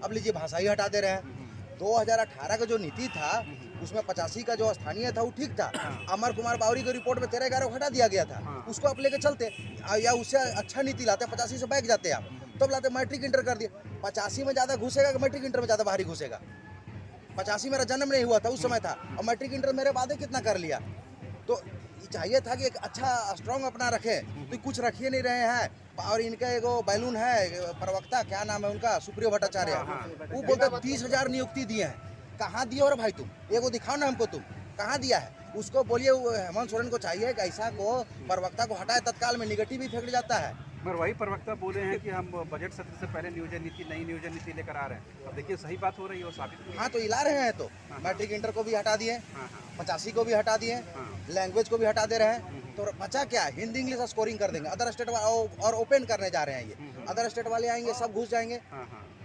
अब लीजिए भाषा ही हटा दे रहे हैं। 2018 का जो नीति था उसमें 85 का जो स्थानीय था वो ठीक था। अमर कुमार बावरी की रिपोर्ट में 13-11 हटा दिया गया था, उसको आप लेके चलते या उससे अच्छा नीति लाते, 85 से बैठ जाते आप, तब लाते मैट्रिक इंटर कर दिए। 85 में ज़्यादा घुसेगा कि मैट्रिक इंटर में ज़्यादा बाहरी घुसेगा? 85 मेरा जन्म नहीं हुआ था, उस समय था, और मैट्रिक इंटर मेरे बाद ही कितना कर लिया। तो चाहिए था कि एक अच्छा स्ट्रॉन्ग अपना रखें, तो कुछ रखिए नहीं रहे हैं। और इनका एगो बैलून है प्रवक्ता, क्या नाम है उनका, सुप्रियो भट्टाचार्य, वो बोलते 30,000 नियुक्ति दिए हैं। कहाँ दिए और भाई तुम एगो दिखाओ ना हमको, तुम कहाँ दिया है? उसको बोलिए हेमंत सोरेन को चाहिए कि ऐसा को प्रवक्ता को हटाए, तत्काल में निगेटिव ही फेंक जाता है। मगर वही प्रवक्ता बोले हैं कि हम बजट सत्र से पहले नई नियोजन नीति लेकर आ रहे हैं। अब देखिए सही बात हो रही है, वो साबित। हाँ, तो ला रहे हैं, तो मैट्रिक इंटर को भी हटा दिए, 85 को भी हटा दिए, लैंग्वेज को भी हटा दे रहे हैं। तो बचा क्या? हिंदी इंग्लिश स्कोरिंग कर देंगे। अदर स्टेट और ओपन करने जा रहे हैं ये। अदर स्टेट वाले आएंगे, सब घुस जाएंगे,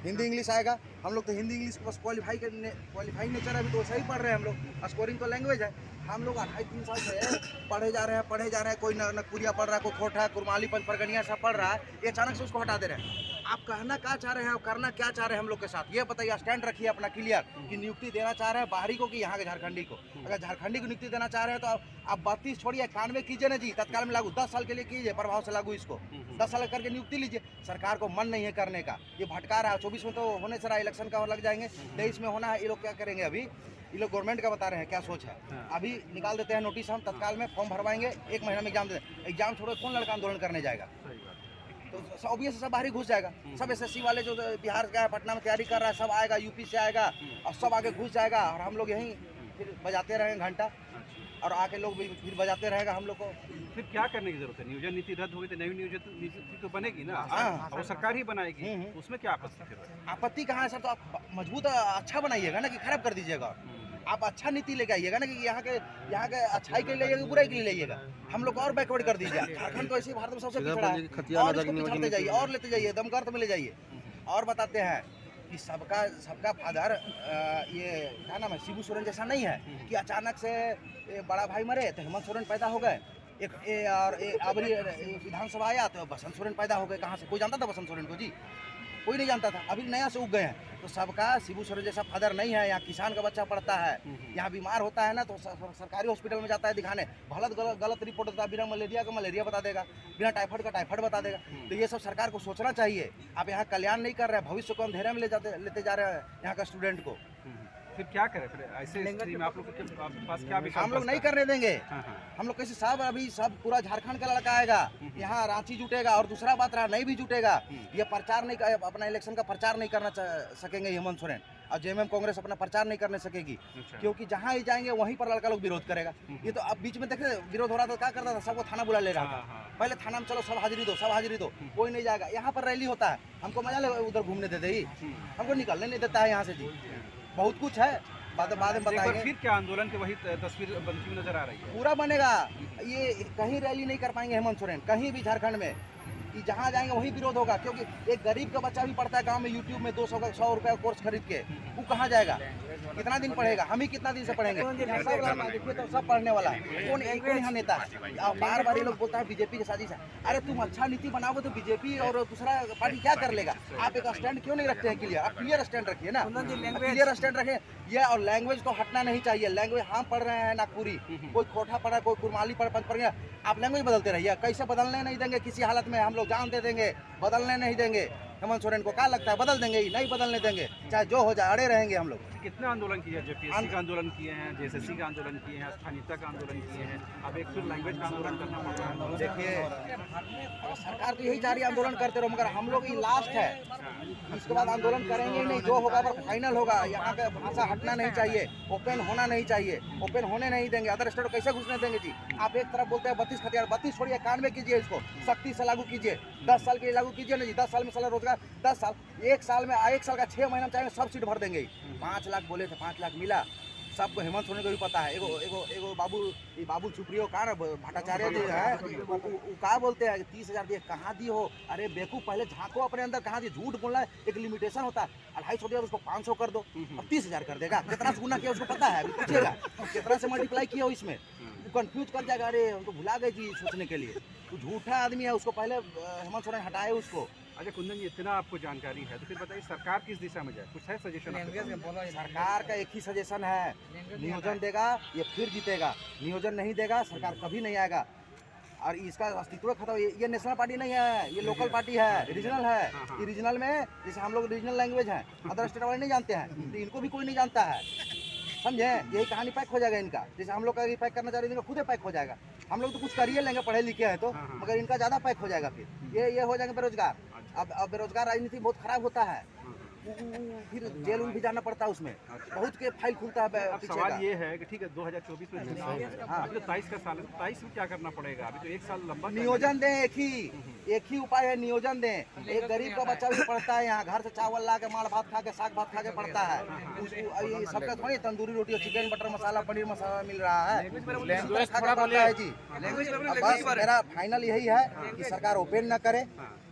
हिंदी इंग्लिश आएगा। हम लोग तो हिंदी इंग्लिश बस क्वालिफाई नेचर है, अभी तो सही पढ़ रहे हैं हम लोग। स्कोरिंग तो लैंग्वेज है। हम लोग 2.5-3 साल से पढ़े जा रहे हैं। कोई नकपुरिया पढ़ रहा है, कोई खोटा, कुरमाली, पंचपरगनिया सब पढ़ रहा है, ये अचानक से उसको हटा दे रहे हैं। आप कहना क्या चाह रहे हैं और करना क्या चाह रहे हैं हम लोग के साथ, ये बताइए। स्टैंड रखिए अपना क्लियर कि नियुक्ति देना चाह रहे हैं बाहरी को कि यहाँ के झारखंडी को। अगर झारखंडी को नियुक्ति देना चाह रहे हैं तो आप 32 छोड़िए, 91 कीजिए ना जी, तत्काल में लागू, 10 साल के लिए कीजिए, प्रभाव से लागू इसको, 10 साल करके नियुक्ति लीजिए। सरकार को मन नहीं है करने का, ये भटका रहा है। 24 में तो होने से रहा, इलेक्शन का और लग जाएंगे, 23 में होना है। ये लोग क्या करेंगे? अभी ये लोग गवर्नमेंट का बता रहे हैं क्या सोच है। अभी निकाल देते हैं नोटिस, हम तत्काल में फॉर्म भरवाएंगे, 1 महीना में एग्जाम दे दें। एग्जाम छोड़ो, कौन लड़का आंदोलन करने जाएगा? तो ऑब्वियस सब बाहरी घुस जाएगा। सब एसएससी वाले जो बिहार का पटना में तैयारी कर रहा है, सब आएगा, यूपी से आएगा, और सब आगे घुस जाएगा। और हम लोग यहीं फिर बजाते रहेंगे घंटा, और आके लोग भी फिर बजाते रहेगा हम लोग को। फिर क्या करने की जरूरत है? नियोजन नीति रद्द होगी तो नई नियोजन नीति तो बनेगी ना, वो सरकार ही बनाएगी, उसमें क्या आपत्ति है? आपत्ति कहाँ है सर? तो आप मजबूत अच्छा बनाइएगा ना, कि खराब कर दीजिएगा। आप अच्छा नीति लेके आइएगा ना, कि यहाँ के अच्छाई के लिए लाइएगा, बुराई के लिए लाइएगा। हम लोग और बैकवर्ड कर दीजिए। झारखंड तो ऐसे भारत में सबसे पिछड़ा है, और इसको पिछड़ते जाइए और लेते जाइए, दमकर्त में ले जाइए। और बताते हैं कि सबका फादर ये क्या नाम है, शिबू सोरेन जैसा नहीं है कि अचानक से बड़ा भाई मरे तो हेमंत सोरेन पैदा हो गए। और अबरी विधानसभा आया तो बसंत सोरेन पैदा हो गए। कहाँ से? कोई जानता था बसंत सोरेन को जी? कोई नहीं जानता था, अभी नया से उग गए हैं। तो सबका शिबू सोरेन जैसा फादर नहीं है। यहाँ किसान का बच्चा पढ़ता है, यहाँ बीमार होता है ना तो सरकारी हॉस्पिटल में जाता है दिखाने, गलत रिपोर्ट होता है। बिना मलेरिया का मलेरिया बता देगा, बिना टाइफाइड का टाइफाइड बता देगा। तो ये सब सरकार को सोचना चाहिए। आप यहाँ कल्याण नहीं कर रहे हैं, भविष्य को अंधेरे में लेते जा रहे हैं यहाँ का स्टूडेंट को। फिर क्या करें? फिर ऐसे स्थिति में आप लोग के पास क्या विकल्प? हम लोग नहीं करने देंगे। हम लोग कैसे सब अभी सब पूरा झारखंड का लड़का आएगा, यहाँ रांची जुटेगा। और दूसरा बात रहा, नहीं भी जुटेगा, ये प्रचार नहीं, अपना इलेक्शन का प्रचार नहीं करना सकेंगे हेमंत सोरेन, और जेएमएम कांग्रेस अपना प्रचार नहीं करने सकेगी। क्योंकि जहाँ ही जाएंगे वहीं पर लड़का लोग विरोध करेगा। ये तो अब बीच में देखे विरोध हो रहा था, क्या करता था? सबको थाना बुला ले रहा था। पहले थाना में चलो सब हाजिरी दो, कोई नहीं जाएगा। यहाँ पर रैली होता है, हमको मजा ले उधर घूमने देते ही, हमको निकलने नहीं देता है यहाँ से जी। बहुत कुछ है, बाद में बताएंगे। फिर क्या आंदोलन की वही तस्वीर बनती हुई नजर आ रही है? पूरा बनेगा। ये कहीं रैली नहीं कर पाएंगे हेमंत सोरेन, कहीं भी झारखंड में, कि जहाँ जाएंगे वहीं विरोध होगा। क्योंकि एक गरीब का बच्चा भी पढ़ता है गांव में यूट्यूब में 100 रुपये का कोर्स खरीद के, वो कहाँ जाएगा? कितना दिन पढ़ेगा? हम ही कितना दिन से पढ़ेंगे? देखिए तो सब पढ़ने वाला है। कौन यहाँ नेता है? बार बार ये लोग बोलता है बीजेपी की साजिश है। अरे तुम अच्छा नीति बनाओगे तो बीजेपी और दूसरा पार्टी क्या कर लेगा? आप एक स्टैंड क्यों नहीं रखते हैं क्लियर? आप क्लियर स्टैंड रखिए ना, क्लियर स्टैंड रखें। ये और लैंग्वेज तो हटना नहीं चाहिए। लैंग्वेज हम पढ़ रहे हैं नागपुरी, कोई खोटा पढ़ा, कोई कुरमाली पढ़ गया। आप लैंग्वेज बदलते रहिए। कैसे बदलने नहीं देंगे किसी हालत में, हम लोग जान दे देंगे, बदलने नहीं देंगे। हेमंत सोरेन को क्या लगता है बदल देंगे? ही नहीं बदलने देंगे, चाहे जो हो जाए, अड़े रहेंगे हम लोग। कितने आंदोलन किए हैं? जेपीएससी का आंदोलन किए हैं, जेएसएससी का आंदोलन किए हैं, स्थानीयता का आंदोलन किए हैं, अब एक फिर लैंग्वेज का आंदोलन करना पड़ रहा है। देखिए सरकार तो यही चाह रही है आंदोलन करते रहो, मगर हम लोग ये लास्ट है, इसके बाद आंदोलन करेंगे ही नहीं। जो होगा पर फाइनल होगा। यहाँ का भाषा हटना नहीं चाहिए, ओपन होना नहीं चाहिए, ओपन होने नहीं देंगे। अदर स्टेट को कैसे घुसने देंगे जी? आप एक तरफ बोलते हैं 32 खतियार, 32 छोड़िए, 91 कीजिए, इसको सख्ती से लागू कीजिए, 10 साल के लिए लागू कीजिए ना जी। 10 साल में साला रोजगार, 10 साल, 1 साल में 1 साल का 6 महीना में चाहेंगे सब सीट भर देंगे। 5 लाख बोले थे, 5 लाख मिला सबको। हेमंत सोरेन को भी पता है। एगो बाबू सुप्रियो का भट्टाचार्य जी है, वो क्या बोलते हैं 30,000 दिए, कहाँ दिए हो? अरे बेवकूफ, पहले झांको अपने अंदर, कहाँ दिए? झूठ बोलना है, एक लिमिटेशन होता है। 250 दिया उसको 500 कर दो, अब 30,000 कर देगा। कितना से गुना किया उसको पता है? पूछेगा कितना से मल्टीप्लाई किया हो इसमें, कंफ्यूज कर जाएगा। अरे हम तो भुला गए जी सोचने के लिए। तो झूठा आदमी है, उसको पहले हेमंत सोरेन हटाए उसको। अच्छा कुंदन जी, इतना आपको जानकारी है तो फिर बताइए सरकार किस दिशा में जाए, कुछ है सजेशन? सरकार का एक ही सजेशन है, नियोजन देगा ये फिर जीतेगा, नियोजन नहीं देगा सरकार कभी नहीं आएगा। और इसका अस्तित्व खत्म, ये नेशनल पार्टी नहीं है, ये लोकल पार्टी है, रीजनल है। ये रीजनल में जैसे हम लोग रीजनल लैंग्वेज है, अदर स्टेट वाले नहीं जानते हैं, तो इनको भी कोई नहीं जानता है, समझे? यही कहानी पैक हो जाएगा इनका। जैसे हम लोग का पैक करना चाह रहे हैं, इनका खुद ही पैक हो जाएगा। हम लोग तो कुछ कर ही लेंगे पढ़े लिखे हैं तो, मगर इनका ज़्यादा पैक हो जाएगा। फिर ये हो जाएंगे बेरोजगार। अब बेरोजगार राजनीति बहुत खराब होता है, फिर जेल भी जाना पड़ता है, उसमें बहुत के फाइल खुलता है। अब सवाल ये है कि ठीक है 2024 में चुनाव है, अभी तो 23 का साल है, 23 में क्या करना पड़ेगा? अभी तो एक साल लंबा नियोजन दें, एक ही उपाय है, नियोजन दें। एक गरीब का बच्चा भी पढ़ता है यहाँ, घर से चावल ला के माड़ भात खा के साग भात खा के पढ़ता है, उसको सबका थोड़ी तंदूरी रोटी और चिकन बटर मसाला पनीर मसाला मिल रहा है, है जी। बस मेरा फाइनल यही है कि सरकार ओपन न करे,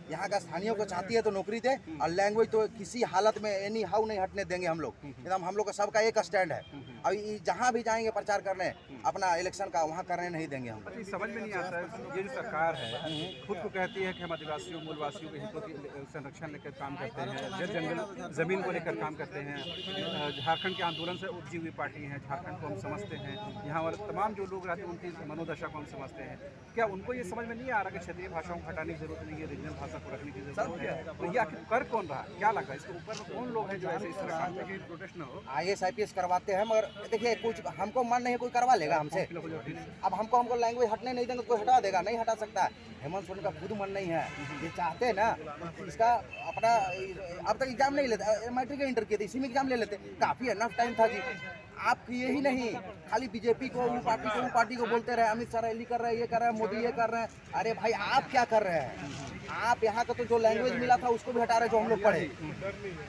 यहाँ का स्थानीय को चाहती है तो नौकरी दे, और लैंग्वेज तो किसी हालत में एनी हाउ नहीं हटने देंगे हम लोग। एकदम हम लोग का सबका एक स्टैंड है। अभी जहाँ भी जाएंगे प्रचार करने अपना इलेक्शन का, वहाँ करने नहीं देंगे हम लोग। समझ में नहीं आता है, ये जो सरकार है खुद को कहती है कि हम आदिवासियों मूलवासियों के हितों की संरक्षण लेकर काम करते हैं, जल जंगल जमीन को लेकर काम करते हैं, झारखंड के आंदोलन से उपजी हुई पार्टी है, झारखंड को हम समझते हैं, यहाँ वाले तमाम जो लोग रहते हैं उनकी मनोदशा को हम समझते हैं। क्या उनको ये समझ में नहीं आ रहा कि क्षेत्रीय भाषाओं को हटाने की जरूरत नहीं है, रीजनल भाषा को रखने की जरूरत है? तो ये आखिर कर कौन रहा, क्या लगा इसके ऊपर में कौन लोग हैं जो ऐसे इस तरह काम करके प्रोटेस्ट न हो? IAS IPS करवाते हैं, मगर देखिए कुछ हमको मन नहीं है, कोई करवा लेगा हमसे। अब हमको लैंग्वेज हटने नहीं देंगे, कोई हटा देगा? नहीं हटा सकता है। हेमंत सोरेन का खुद मन नहीं है, ये चाहते हैं ना इसका अपना। अब तक एग्जाम नहीं लेते, मैट्रिक इंटर किए थे, इसी में एग्जाम ले लेते, काफ़ी एनफ टाइम था जी। आप किए ही नहीं, खाली बीजेपी को, वो पार्टी को बोलते रहे, अमित शाह रैली कर रहे हैं, ये कर रहे हैं, मोदी ये कर रहे हैं। अरे भाई आप क्या कर रहे हैं? आप यहाँ का तो जो लैंग्वेज मिला था उसको भी हटा रहे, जो हम लोग पढ़े।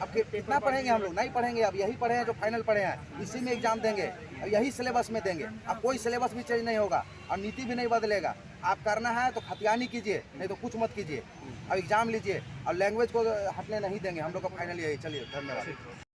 अब कितना पढ़ेंगे हम लोग? नहीं पढ़ेंगे, अब यही पढ़े हैं जो फाइनल पढ़े हैं, इसी में एग्जाम देंगे, यही सिलेबस में देंगे। अब कोई सिलेबस भी चेंज नहीं होगा और नीति भी नहीं बदलेगा। आप करना है तो खतियानी कीजिए, नहीं तो कुछ मत कीजिए। अब एग्जाम लीजिए और लैंग्वेज को हटने नहीं देंगे हम लोग का फाइनल यही। चलिए, धन्यवाद।